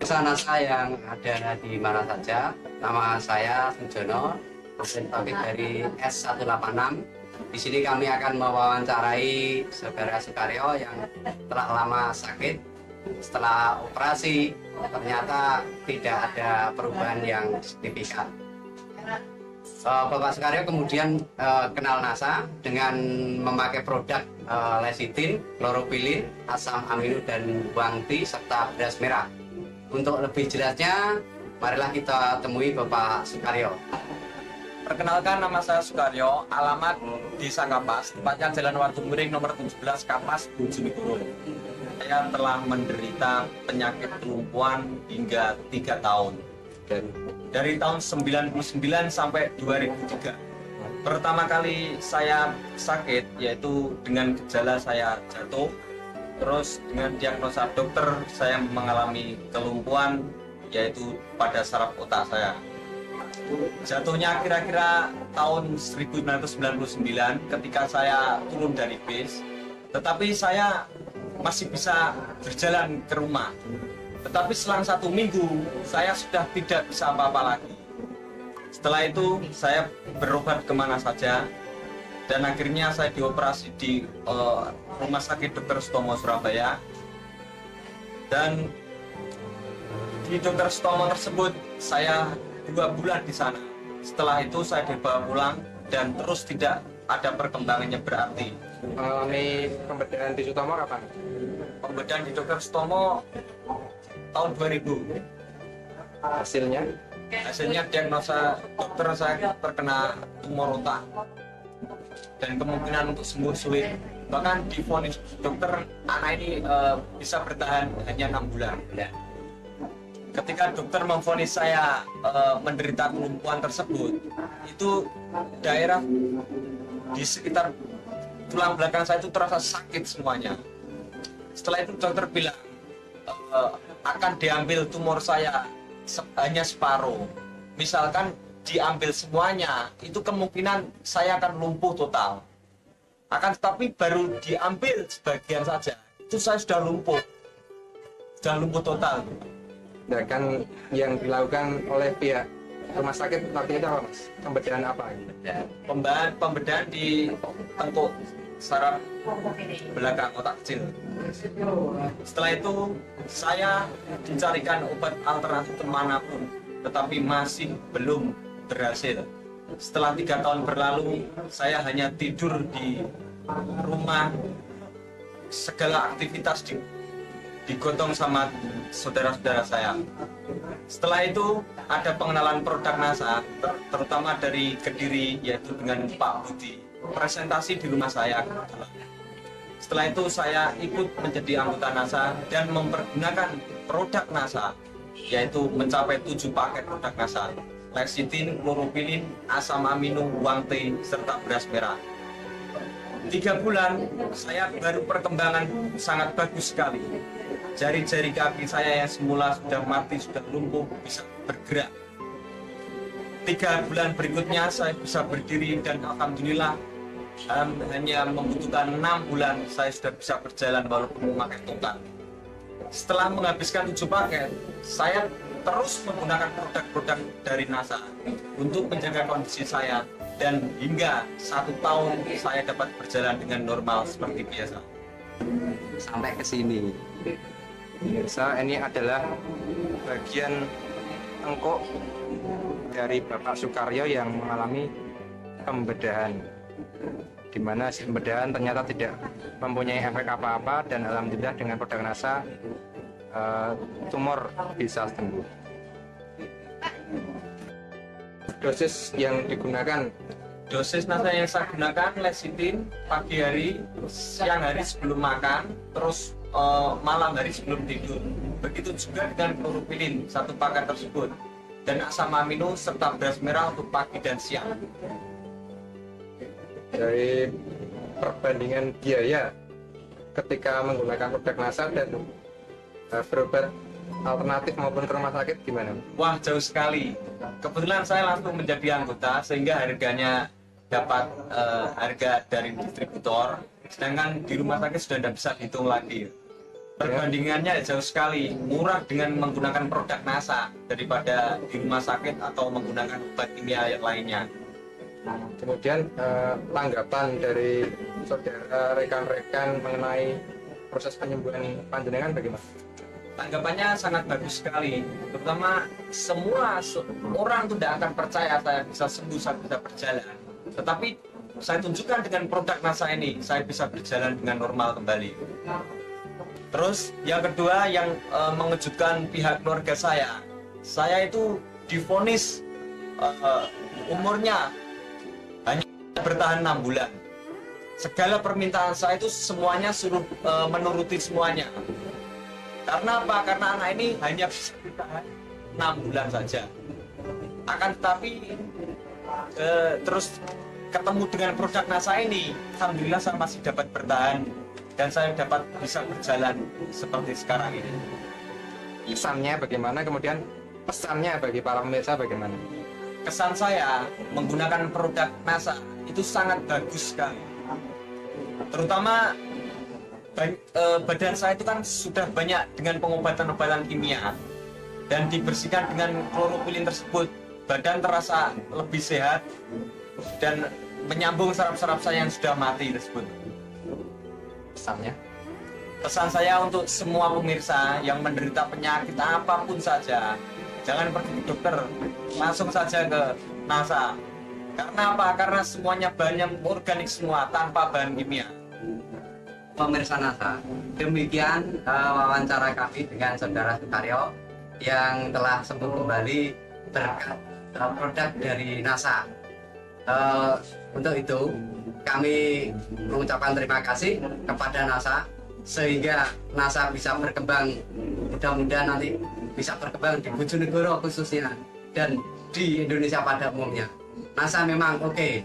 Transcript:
Pemirsa NASA yang ada di mana saja, nama saya Sujono, dosen Tauhid dari S186. Di sini kami akan mewawancarai Saudara Sukaryo yang telah lama sakit. Setelah operasi, ternyata tidak ada perubahan yang signifikan. Bapak Sukaryo kemudian kenal NASA dengan memakai produk lecitin, kloropilin, asam amino dan bawang putih serta beras merah. Untuk lebih jelasnya, marilah kita temui Bapak Sukaryo. Perkenalkan, nama saya Sukaryo, alamat Desa Kapas, tepatnya Jalan Waduk Miring nomor 17 Kapas, Bojonegoro. Saya telah menderita penyakit kelumpuhan hingga 3 tahun. Dari tahun 99 sampai 2003. Pertama kali saya sakit yaitu dengan gejala saya jatuh. Terus dengan diagnosa dokter saya mengalami kelumpuhan yaitu pada saraf otak saya. Jatuhnya kira-kira tahun 1999 ketika saya turun dari bis. Tetapi saya masih bisa berjalan ke rumah. Tetapi selang 1 minggu saya sudah tidak bisa apa-apa lagi. Setelah itu saya berobat kemana saja. Dan akhirnya saya dioperasi di Rumah Sakit Dr. Sutomo Surabaya. Dan di Dr. Sutomo tersebut saya 2 bulan di sana. Setelah itu saya dibawa pulang dan terus tidak ada perkembangannya berarti. Mengalami pembedahan di Sutomo kapan? Pembedahan di Dr. Sutomo tahun 2000. Hasilnya diagnosa dokter saya terkena tumor otak. Dan kemungkinan untuk sembuh sulit. Bahkan divonis dokter anak ini bisa bertahan hanya 6 bulan. Ketika dokter memvonis saya menderita kelumpuhan tersebut, itu daerah di sekitar tulang belakang saya itu terasa sakit semuanya. Setelah itu dokter bilang akan diambil tumor saya hanya separuh. Misalkan diambil semuanya, itu kemungkinan saya akan lumpuh total. Akan tetapi baru diambil sebagian saja, itu saya sudah lumpuh total. Dan kan yang dilakukan oleh pihak rumah sakit waktu itu apa, Mas? Pembedahan apa? Pembedahan di tengkuk saraf belakang otak kecil. Setelah itu saya dicarikan obat alternatif kemanapun, tetapi masih belum berhasil. Setelah 3 tahun berlalu, saya hanya tidur di rumah, segala aktivitas digotong sama saudara-saudara saya. Setelah itu ada pengenalan produk NASA, terutama dari Kediri, yaitu dengan Pak Budi, presentasi di rumah saya. Setelah itu saya ikut menjadi anggota NASA dan mempergunakan produk NASA, yaitu mencapai 7 paket produk NASA: lecitin, kloropilin, asam amino, bawang putih, serta beras merah. 3 bulan saya baru perkembangan sangat bagus sekali. Jari-jari kaki saya yang semula sudah mati, sudah lumpuh, bisa bergerak. 3 bulan berikutnya saya bisa berdiri dan alhamdulillah hanya membutuhkan 6 bulan saya sudah bisa berjalan walaupun memakai tongkat. Setelah menghabiskan 7 paket, saya terus menggunakan produk-produk dari NASA untuk menjaga kondisi saya, dan hingga 1 tahun saya dapat berjalan dengan normal seperti biasa. Sampai ke sini. Pemirsa, ini adalah bagian tengkuk dari Bapak Sukaryo yang mengalami pembedahan, di mana pembedahan ternyata tidak mempunyai efek apa-apa, dan alhamdulillah dengan produk NASA tumor bisa sembuh. Dosis yang digunakan, Dosis NASA yang saya gunakan lecitin pagi hari, siang hari sebelum makan, terus malam hari sebelum tidur. Begitu juga dengan kloropilin 1 paket tersebut, dan asam amino serta beras merah untuk pagi dan siang. dari perbandingan biaya ketika menggunakan produk NASA dan berobat alternatif maupun ke rumah sakit gimana? Wah, jauh sekali. Kebetulan saya langsung menjadi anggota sehingga harganya dapat harga dari distributor, sedangkan di rumah sakit sudah tidak bisa dihitung lagi. Perbandingannya jauh sekali, murah dengan menggunakan produk NASA daripada di rumah sakit atau menggunakan obat kimia yang lainnya. Kemudian tanggapan dari saudara rekan-rekan mengenai proses penyembuhan panjenengan bagaimana? Tanggapannya sangat bagus sekali, terutama semua orang tidak akan percaya saya bisa sembuh, saya bisa berjalan. Tetapi saya tunjukkan dengan produk NASA ini, saya bisa berjalan dengan normal kembali. Terus yang kedua yang mengejutkan pihak keluarga saya itu divonis umurnya hanya bertahan 6 bulan. Segala permintaan saya itu semuanya suruh menuruti semuanya. Karena apa? Karena anak ini hanya bisa bertahan 6 bulan saja. Akan tetapi terus ketemu dengan produk NASA ini, alhamdulillah saya masih dapat bertahan dan saya dapat bisa berjalan seperti sekarang ini. Kesannya bagaimana, kemudian pesannya bagi para pemirsa bagaimana? Kesan saya menggunakan produk NASA itu sangat bagus sekali. Terutama badan saya itu kan sudah banyak dengan pengobatan-obatan kimia dan dibersihkan dengan klorofilin tersebut, badan terasa lebih sehat dan menyambung saraf-saraf saya yang sudah mati tersebut. Pesannya? Pesan saya untuk semua pemirsa yang menderita penyakit apapun saja, jangan pergi ke dokter, langsung saja ke NASA. Karena apa? Karena semuanya bahannya organik semua, tanpa bahan kimia. Pemirsa NASA, demikian wawancara kami dengan Saudara Sukaryo yang telah sembuh kembali berkat produk dari NASA. Untuk itu kami mengucapkan terima kasih kepada NASA sehingga NASA bisa berkembang, mudah-mudahan nanti bisa berkembang di Bojonegoro khususnya dan di Indonesia pada umumnya. NASA memang oke.